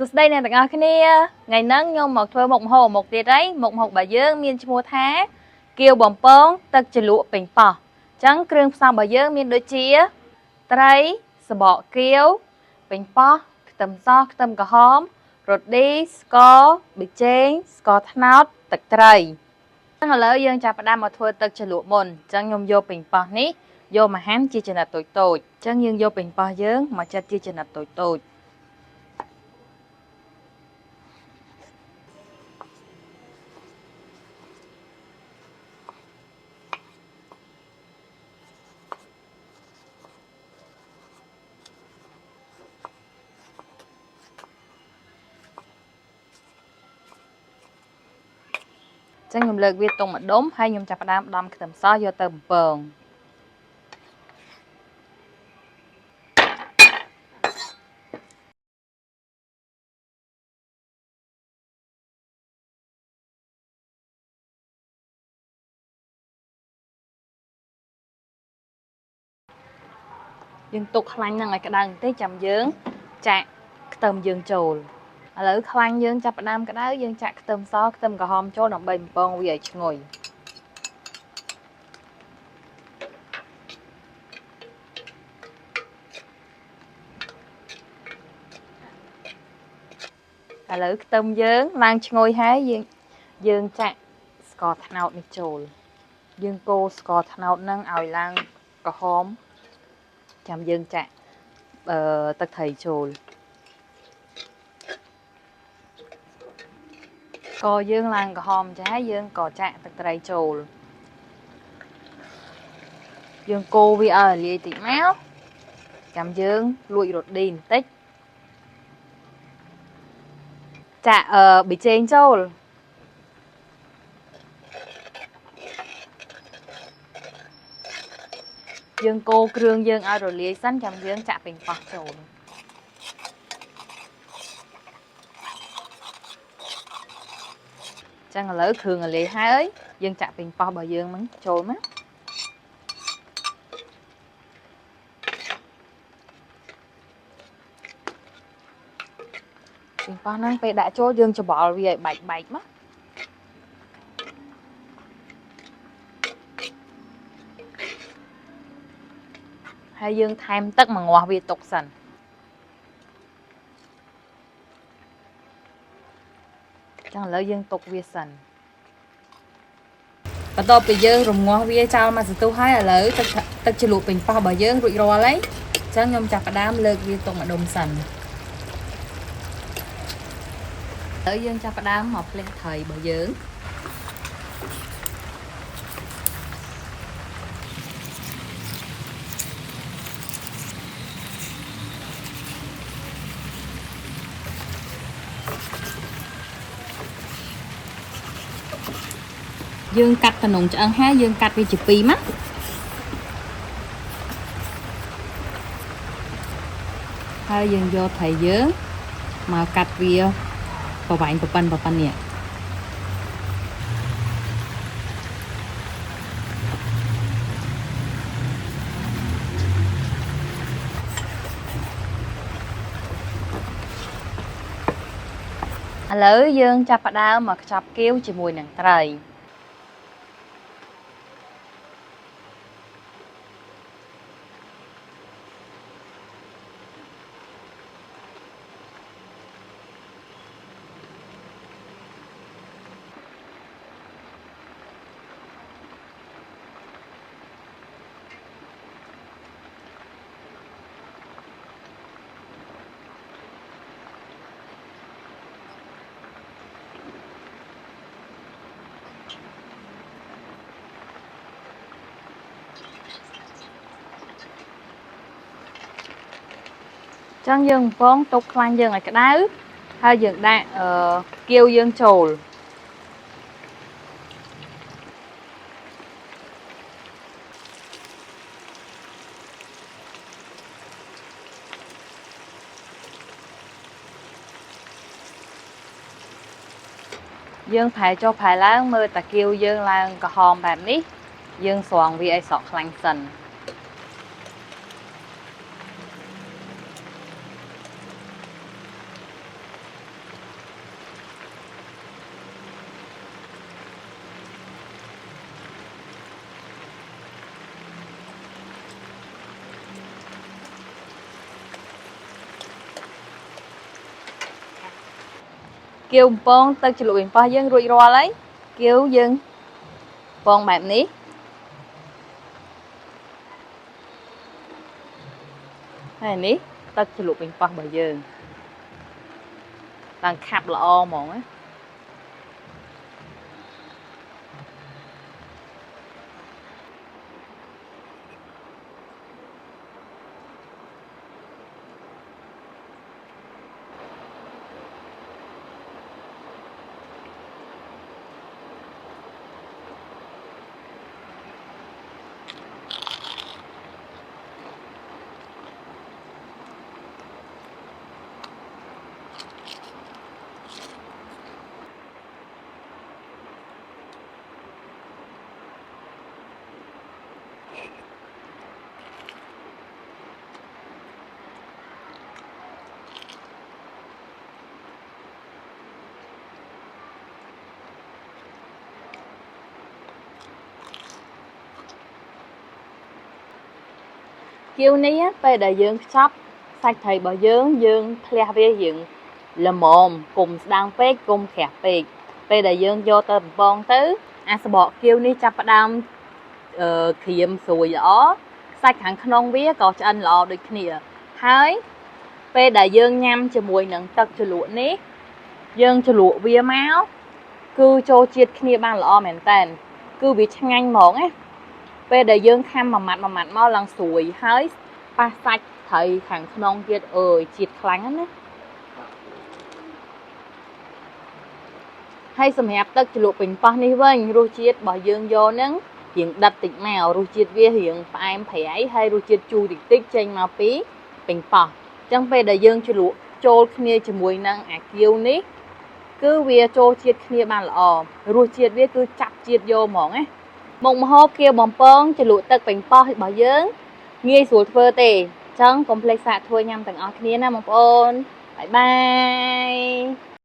សួស្តីអ្នកទាំងអស់គ្នាថ្ងៃហ្នឹងខ្ញុំមកធ្វើមុខម្ហូបមុខទៀតហើយមុខម្ហូបរបស់យើងមានឈ្មោះថាគៀវបំពងទឹកជ្រលក់ពេញប៉ោះអញ្ចឹងគ្រឿងផ្សំរបស់យើងមានដូចជាត្រីសបកគៀវពេញប៉ោះខ្ទឹមសខ្ទឹមក្រហមរ៉ូឌីស្ករប៊ីចេងស្ករត្នោតទឹកត្រីឥឡូវយើងចាប់ផ្ដើមមកធ្វើទឹកជ្រលក់មុនអញ្ចឹងខ្ញុំយកពេញប៉ោះនេះយកមកហាន់ជាចំណិតតូចៗអញ្ចឹងយើងយកពេញប៉ោះយើងមកចិតជាចំណិតតូចៗចឹងខ្ញុំលើកវាទុំម្ដុំហើយខ្ញុំចាប់ផ្ដើមដំខ្ទឹមសយកទៅបំពងយើងទុកខ្លាញ់ហ្នឹងឲ្យក្តៅបន្តិចចាំយើងចាក់ខ្ទឹមយើងចូលឥឡូវខ្លាញ់យើងចាប់ផ្ដើមក្តៅយើងចាក់ខ្ទឹមសខ្ទឹមក្រហមចូលដើម្បីបំពងវាឲ្យឈ្ងុយឥឡូវខ្ទឹមយើងឡើងឈ្ងុយហើយយើងចាក់ស្ករត្នោតនេះចូលយើងកូរស្ករត្នោតហ្នឹងឲ្យឡើងក្រហមចាំយើងចាក់ទឹកត្រីចូលក៏យើងឡើងក្រហមចាស់ហើយយើងក៏ចាក់ទឹកត្រីចូលយើងកូរវាឲ្យលាយតិចមកចាំយើងលួចរ៉ូឌីបន្តិចចាក់ប៊ីចេងចូលយើងកូរគ្រឿងយើងឲ្យរលាយសិនចាំយើងចាក់ពេញប៉ោះចូលចឹងឥឡូវគ្រឿងរលាយហើយយើងចាក់ពេញប៉ោះរបស់យើងហ្នឹងចូលមកពេញប៉ោះហ្នឹងពេលដាក់ចូលយើងច្បល់វាឲ្យបែកមកហើយយើងថែមទឹកមកងាស់វាទុកសិនចឹងឥឡូវយើងទុកវាសិនបន្ទាប់ពីយើងរំងាស់វាចោលមកសន្ទុះហើយឥឡូវទឹកជ្រលក់ពេញប៉ោះរបស់យើងរួចរាល់ហើយចឹងខ្ញុំចាប់ផ្ដើមលើកវាទុកម្ដុំសិនឥឡូវយើងចាប់ផ្ដើមមកភ្លេះត្រីរបស់យើងយើងកាត់តំណងឆ្អឹងហើយយើងកាត់វាជាពីរមកហើយយើងយកត្រីយើងមកកាត់វាប្រវែងប៉ុណ្ណនេះឥឡូវយើងចាប់ផ្ដើមមកខ្ចប់គៀវជាមួយនឹងត្រីចឹងយើងបំពងទុកខ្លាញ់យើងឲ្យក្តៅហើយយើងដាក់គៀវយើងចូលយើងប្រែចុះប្រែឡើងមើលតាគៀវយើងឡើងក្រហមបែបនេះយើងស្រង់វាឲ្យស្រក់ខ្លាញ់សិន ច គៀវបំពងទឹកជ្រលក់ប៉េងប៉ោះយើងរួចរាល់ហើយគៀវយើងពងបែបនេះហើយនេះទឹកជ្រលក់ប៉េងប៉ោះរបស់យើងតាំងខាប់ល្អហ្មងណា គៀវនេះពេលដែលយើងខ្ចប់សាច់ត្រីរបស់យើងផ្លះវាយើងល្មមកុំស្ដាងពេកកុំក្រាស់ពេកពេលដែលយើងយកទៅបំពងទៅអាសបកគៀវនេះចាប់ផ្ដើមក្រៀមស្រួយល្អសាច់ខាងក្នុងវាក៏ឆ្អិនល្អដូចគ្នាហើយពេលដែលយើងញ៉ាំជាមួយនឹងទឹកជ្រលក់នេះយើងជ្រលក់វាមកគឺចូលជាតិគ្នាបានល្អមែនតើគឺវាឆ្ងាញ់ហ្មងណា ពេលដែលយើងខាំមួយម៉ាត់មកឡើងស្រួយហើយប៉ះសាច់ត្រីខាងក្នុងទៀតអើយជាតិខ្លាំងណាស់ហើយសម្រាប់ទឹកជ្រលក់ប៉េងប៉ោះនេះវិញរសជាតិរបស់យើងយកហ្នឹងរៀងដិតតិចមករសជាតិវារៀងផ្អែមប្រៃហើយរសជាតិជូរតិចចេញមកពីប៉េងប៉ោះអញ្ចឹងពេលដែលយើងជ្រលក់ចូលគ្នាជាមួយនឹងអាគៀវនេះគឺវាចូលជាតិគ្នាបានល្អរសជាតិវាគឺចាប់ជាតិយកហ្មងណា មុខម្ហូបគៀវបំពងជ្រលក់ទឹកប៉េងប៉ោះរបស់យើងងាយស្រួលធ្វើទេអញ្ចឹងកុំភ្លេចសាកធ្វើញ៉ាំទាំងអស់គ្នាណាបងប្អូនបាយបាយ